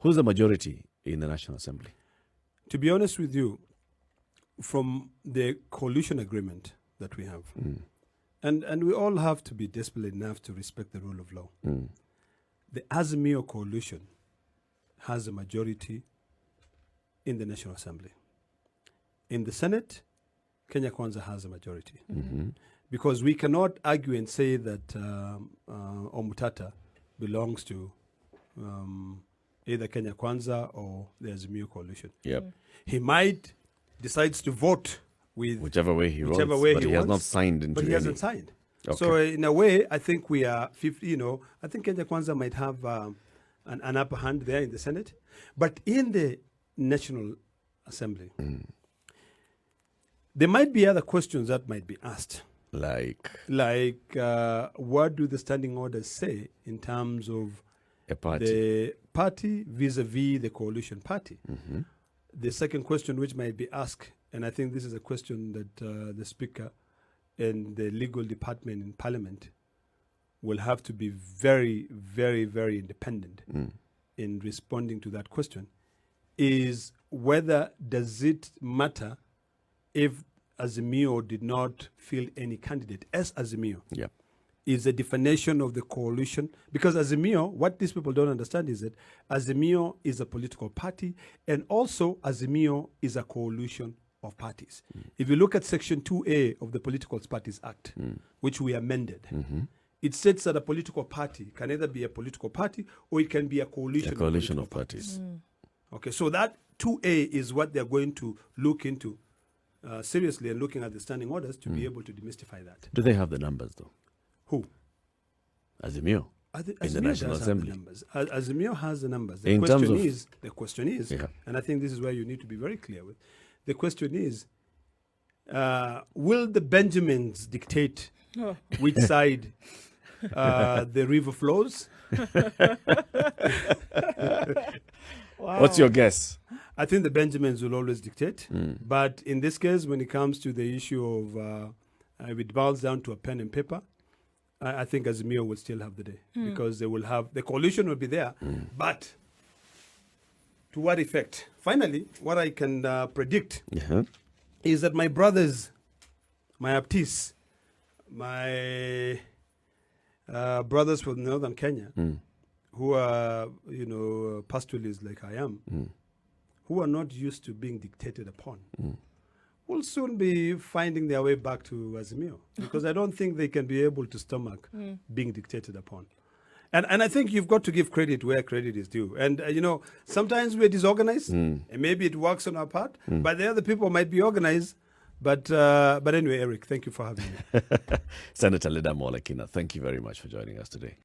Who's the majority in the National Assembly? To be honest with you, from the coalition agreement that we have, and we all have to be disciplined enough to respect the rule of law. The Azimio coalition has a majority in the National Assembly. In the Senate, Kenya Kwanza has a majority. Because we cannot argue and say that Omutata belongs to either Kenya Kwanza or the Azimio coalition. He might decides to vote with whichever way he votes, but he has not signed into But he any. hasn't signed. Okay. So in a way, I think we are 50, I think Kenya Kwanza might have an upper hand there in the Senate. But in the National Assembly, there might be other questions that might be asked. Like What do the standing orders say in terms of a party? the party vis-a-vis the coalition party? The second question which might be asked, and I think this is a question that the Speaker and the legal department in Parliament will have to be very, very, very independent in responding to that question, is whether does it matter if Azimio did not field any candidate as Azimio? Is a definition of the coalition, because Azimio, what these people don't understand is that Azimio is a political party, and also Azimio is a coalition of parties. If you look at Section 2A of the Political Parties Act, which we amended, it states that a political party can either be a political party or it can be a coalition, of parties. Okay, so that 2A is what they're going to look into seriously, and looking at the standing orders to be able to demystify that. Do they have the numbers though? Who? Azimio. In the National Assembly. Azimio has the numbers. In terms of- The question is, and I think this is where you need to be very clear with, the question is, will the Benjamins dictate which side the river flows? What's your guess? I think the Benjamins will always dictate. But in this case, when it comes to the issue of, if it boils down to a pen and paper, I think Azimio will still have the day, because they will have, the coalition will be there, but to what effect? Finally, what I can predict is that my brothers, my aptis, my brothers from northern Kenya, who are, pastoralists like I am, who are not used to being dictated upon, will soon be finding their way back to Azimio, because I don't think they can be able to stomach being dictated upon. And I think you've got to give credit where credit is due. And, sometimes we're disorganized, and maybe it works on our part, but the other people might be organized. But anyway, Eric, thank you for having me. Senator Ledama, olekina, thank you very much for joining us today.